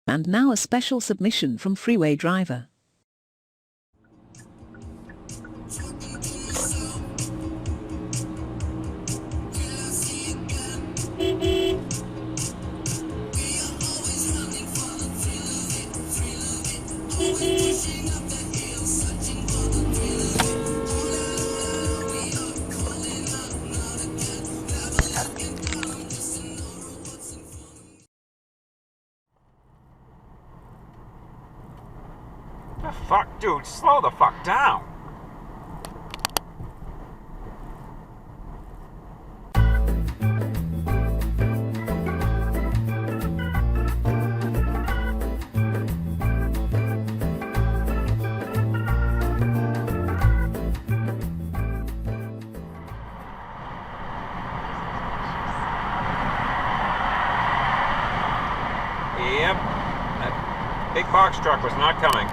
And now a special submission from Freeway Driver. The fuck, dude, slow the fuck down. Yep, that big box truck was not coming.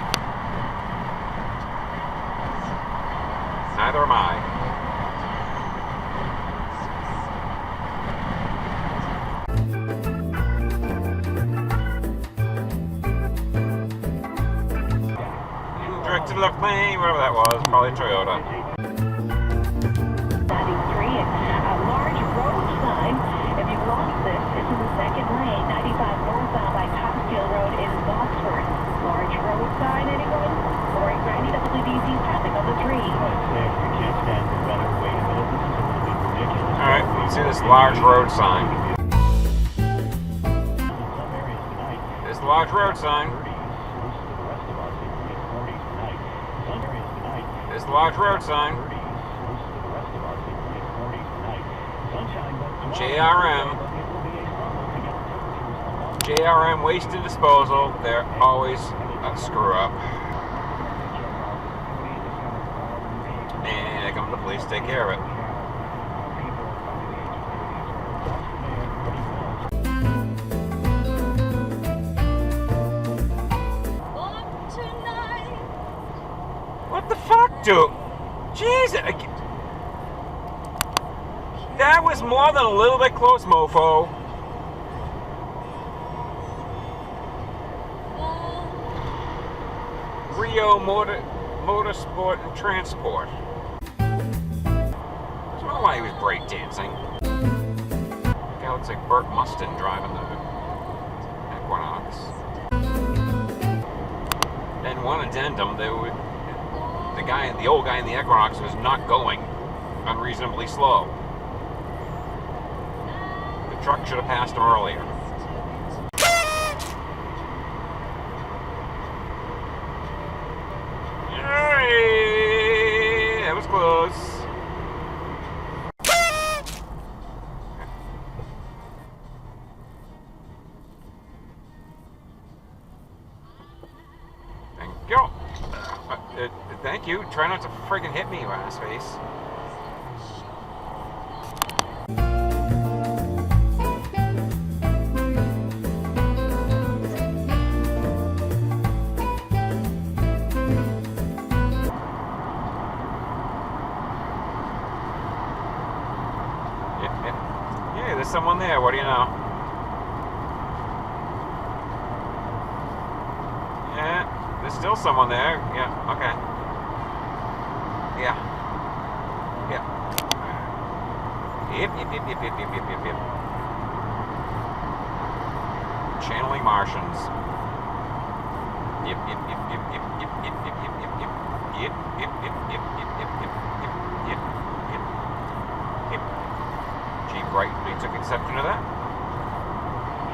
Neither am I. Direct to the left lane, whatever that was, probably a Toyota. 93, a large road sign. If you've lost this is in the second lane, 95 northbound by Coxfield Road in Boxford. Large road sign, anyone? Lori Granny, WDZ, traffic on the 3. Alright, let's see this large road sign. There's the large road sign. There's the large road sign. JRM Waste and Disposal, they're always a screw up. And here comes the police to take care of it. What the fuck, dude? Jesus! That was more than a little bit close, mofo. Rio Motorsport and Transport. I don't know why he was breakdancing. Guy looks like Burt Mustin driving the Equinox. And one addendum, the old guy in the Equinox was not going unreasonably slow. The truck should have passed him earlier. Hey, that was close. Thank you. Thank you. Try not to friggin' hit me, you ass face. Yeah, there's someone there. What do you know? Yeah, there's still someone there. Yeah, okay. Yeah. Yeah. Yep. Channeling Martians. Yep. Jeep rightly took exception to that.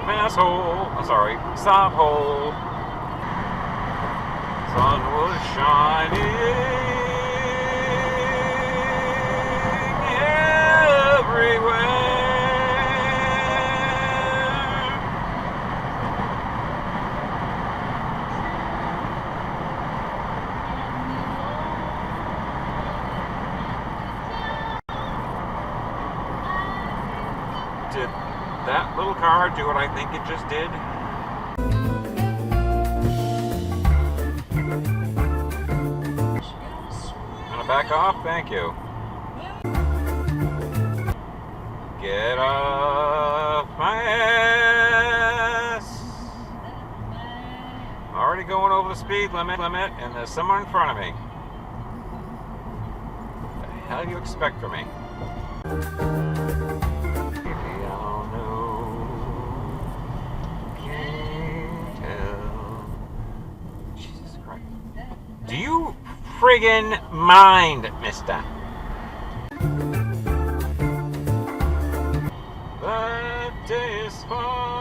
Masshole. I'm sorry. Sophole. Sun was shining everywhere. Did that little car do what I think it just did? Gonna back off? Thank you. Get off my ass. going over the speed limit, and there's someone in front of me. What the hell do you expect from me? Maybe I'll know. Can't tell. Jesus Christ. Do you friggin' mind, mister? That day is fine.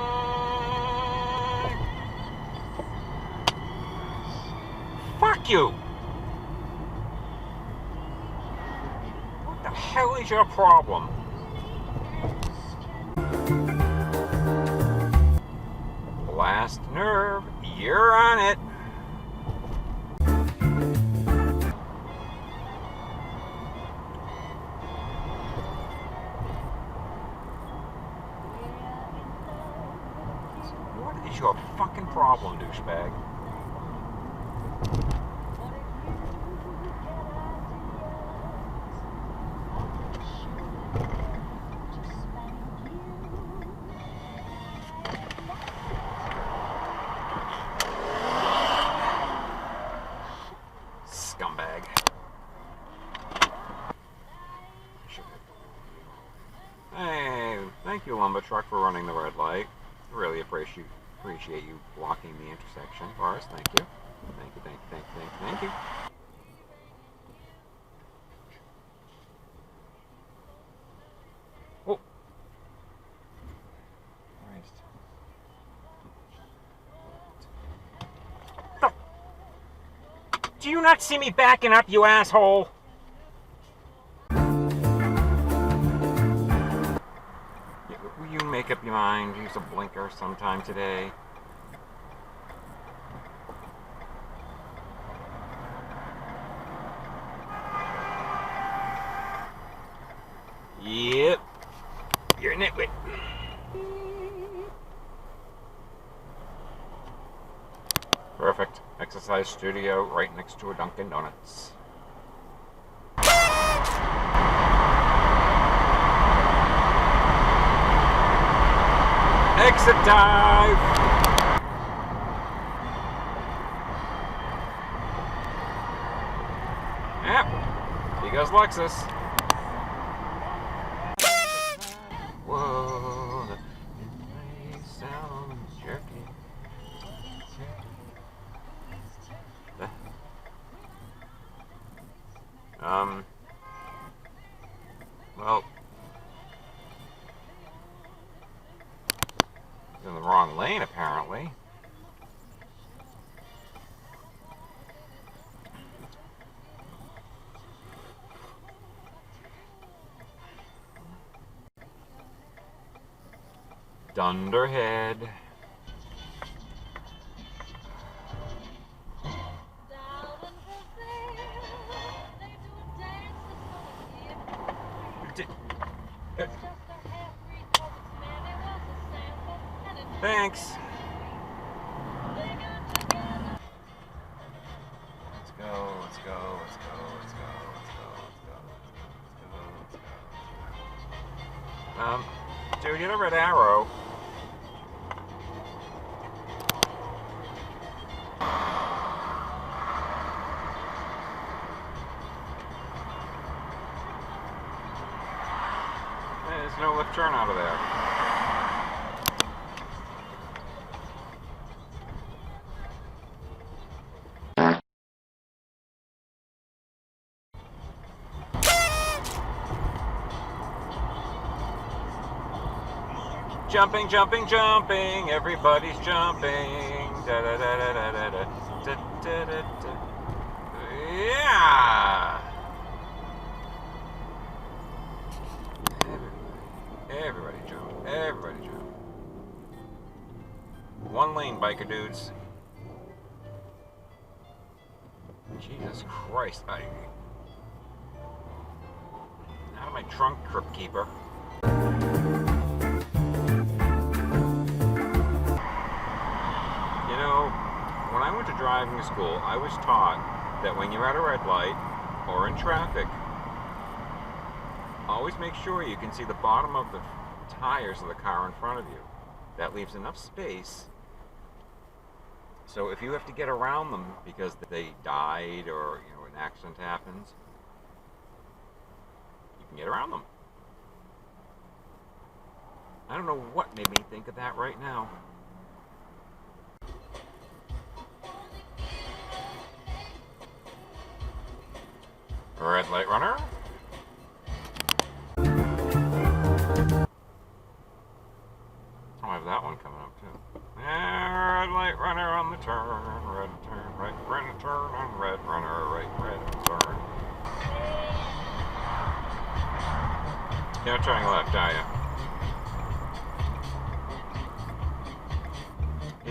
Fuck you! What the hell is your problem? Last nerve, you're on it. What is your fucking problem, douchebag? Scumbag. Hey, thank you, lumber truck, for running the red light. Really appreciate you blocking the intersection for us. Thank you. Thank you, thank you, thank you, thank you, thank you. Oh. Christ. Do you not see me backing up, you asshole? Will you make up your mind? Use a blinker sometime today. Yep. You're a nitwit. Perfect. Exercise studio right next to a Dunkin' Donuts. Exit dive! Yep. Here goes Lexus. Whoa, the sound jerky. Well, in the wrong lane, apparently. Dunderhead. Thanks. Let's go, let's go, let's go, let's go, let's go, let's go, let's go. Dude, you're the red arrow. Hey, there's no left turn out of there. Jumping, jumping, jumping, everybody's jumping. Da da da da da da da da da da. Yeah. Everybody jump. Everybody jump. One lane, biker dudes. Jesus Christ! Out of my trunk, Crypt Keeper. When I went to driving school, I was taught that when you're at a red light or in traffic, always make sure you can see the bottom of the tires of the car in front of you. That leaves enough space So if you have to get around them because they died or an accident happens, you can get around them. I don't know what made me think of that right now. Red light runner. I have that one coming up too. Red light runner on the turn, red turn, right, red turn on red runner, right, red turn. You're not turning left, are you?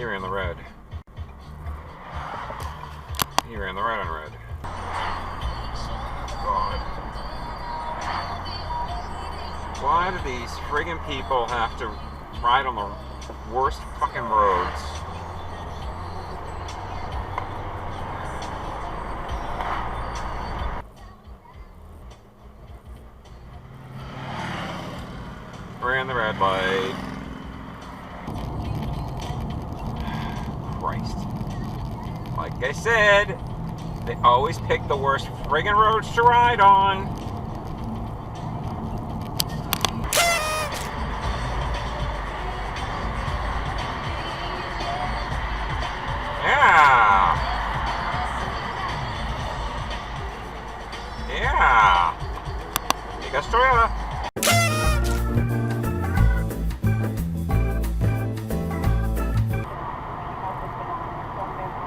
You're in the red. You're in the red on red. God. Why do these friggin' people have to ride on the worst fucking roads? Ran the red light. Christ. Like I said, they always pick the worst friggin' roads to ride on. Yeah. Yeah. You got Toyota.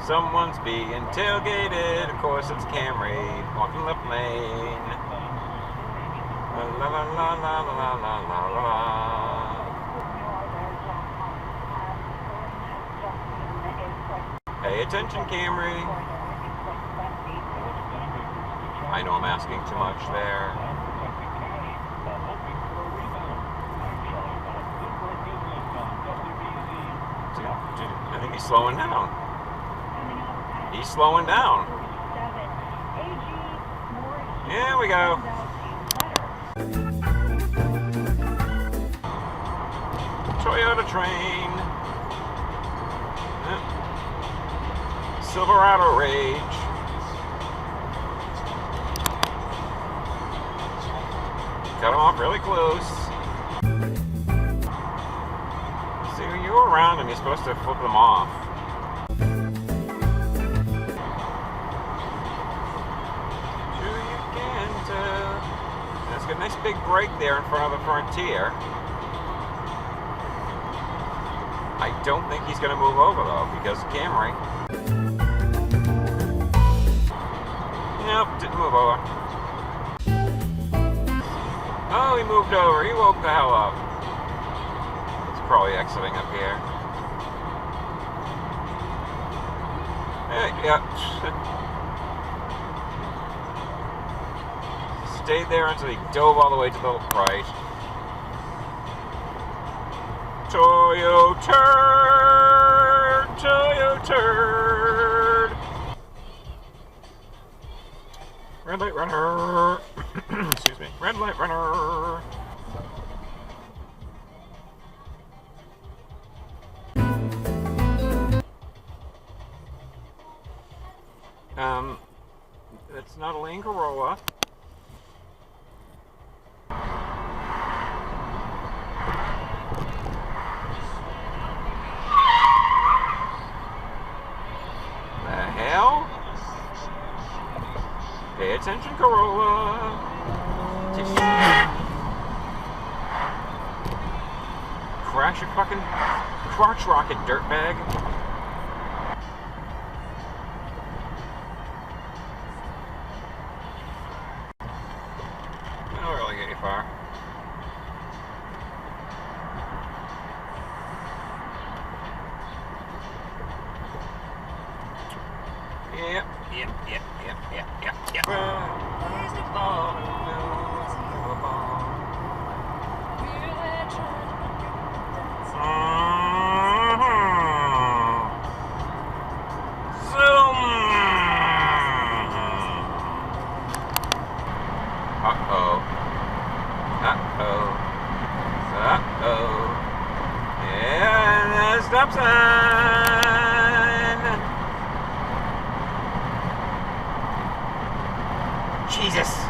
Someone's being tailgated. Of course, it's Camry walking left lane. La la la la la la la la la. Pay attention, Camry. I know I'm asking too much there. I think he's slowing down. He's slowing down. Here we go. Toyota train. Silverado Rage. Cut him off really close. See, when you go around them, you're supposed to flip them off. Sure you can tell. There's a nice big break there in front of the Frontier. I don't think he's going to move over, though, because of Camry. Nope, didn't move over. Oh, he moved over. He woke the hell up. He's probably exiting up here. Yep. Stayed there until he dove all the way to the right. Toyota turd. Red light runner. Excuse me. Red light runner. It's not a lane Corolla. Pay attention, Corolla. Crash your fucking crotch rocket, dirtbag. That'll really get you far. Yep. Yeah, and stop sign. Jesus.